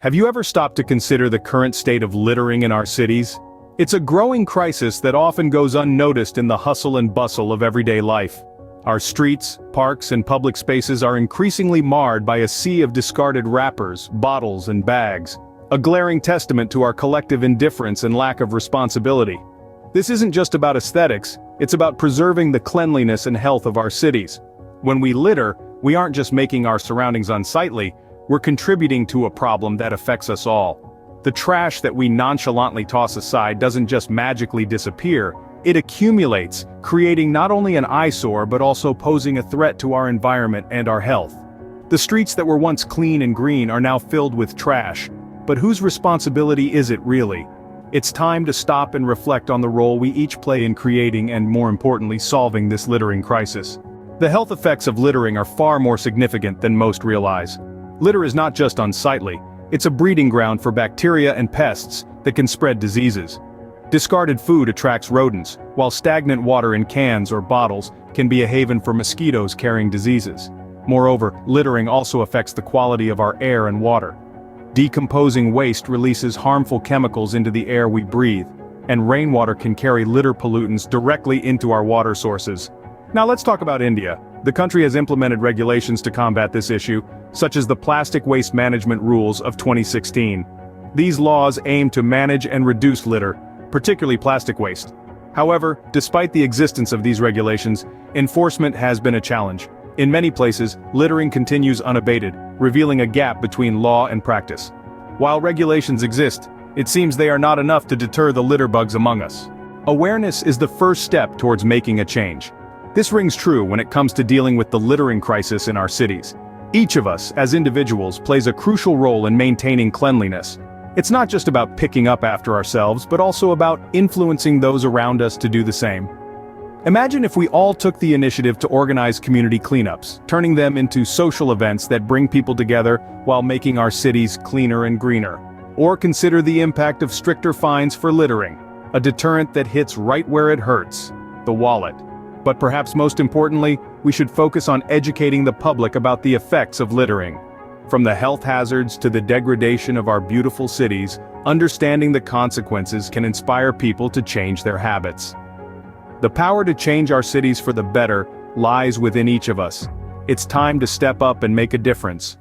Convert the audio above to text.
Have you ever stopped to consider the current state of littering in our cities? It's a growing crisis that often goes unnoticed in the hustle and bustle of everyday life. Our streets, parks, and public spaces are increasingly marred by a sea of discarded wrappers, bottles, and bags, a glaring testament to our collective indifference and lack of responsibility. This isn't just about aesthetics, it's about preserving the cleanliness and health of our cities. When we litter, we aren't just making our surroundings unsightly, we're contributing to a problem that affects us all. The trash that we nonchalantly toss aside doesn't just magically disappear, it accumulates, creating not only an eyesore but also posing a threat to our environment and our health. The streets that were once clean and green are now filled with trash, but whose responsibility is it really? It's time to stop and reflect on the role we each play in creating and, more importantly, solving this littering crisis. The health effects of littering are far more significant than most realize. Litter is not just unsightly, it's a breeding ground for bacteria and pests that can spread diseases. Discarded food attracts rodents, while stagnant water in cans or bottles can be a haven for mosquitoes carrying diseases. Moreover, littering also affects the quality of our air and water. Decomposing waste releases harmful chemicals into the air we breathe, and rainwater can carry litter pollutants directly into our water sources. Now let's talk about India. The country has implemented regulations to combat this issue, such as the Plastic Waste Management Rules of 2016. These laws aim to manage and reduce litter, particularly plastic waste. However, despite the existence of these regulations, enforcement has been a challenge. In many places, littering continues unabated, revealing a gap between law and practice. While regulations exist, it seems they are not enough to deter the litter bugs among us. Awareness is the first step towards making a change. This rings true when it comes to dealing with the littering crisis in our cities. Each of us, as individuals, plays a crucial role in maintaining cleanliness. It's not just about picking up after ourselves, but also about influencing those around us to do the same. Imagine if we all took the initiative to organize community cleanups, turning them into social events that bring people together while making our cities cleaner and greener. Or consider the impact of stricter fines for littering, a deterrent that hits right where it hurts, the wallet. But perhaps most importantly, we should focus on educating the public about the effects of littering. From the health hazards to the degradation of our beautiful cities, understanding the consequences can inspire people to change their habits. The power to change our cities for the better lies within each of us. It's time to step up and make a difference.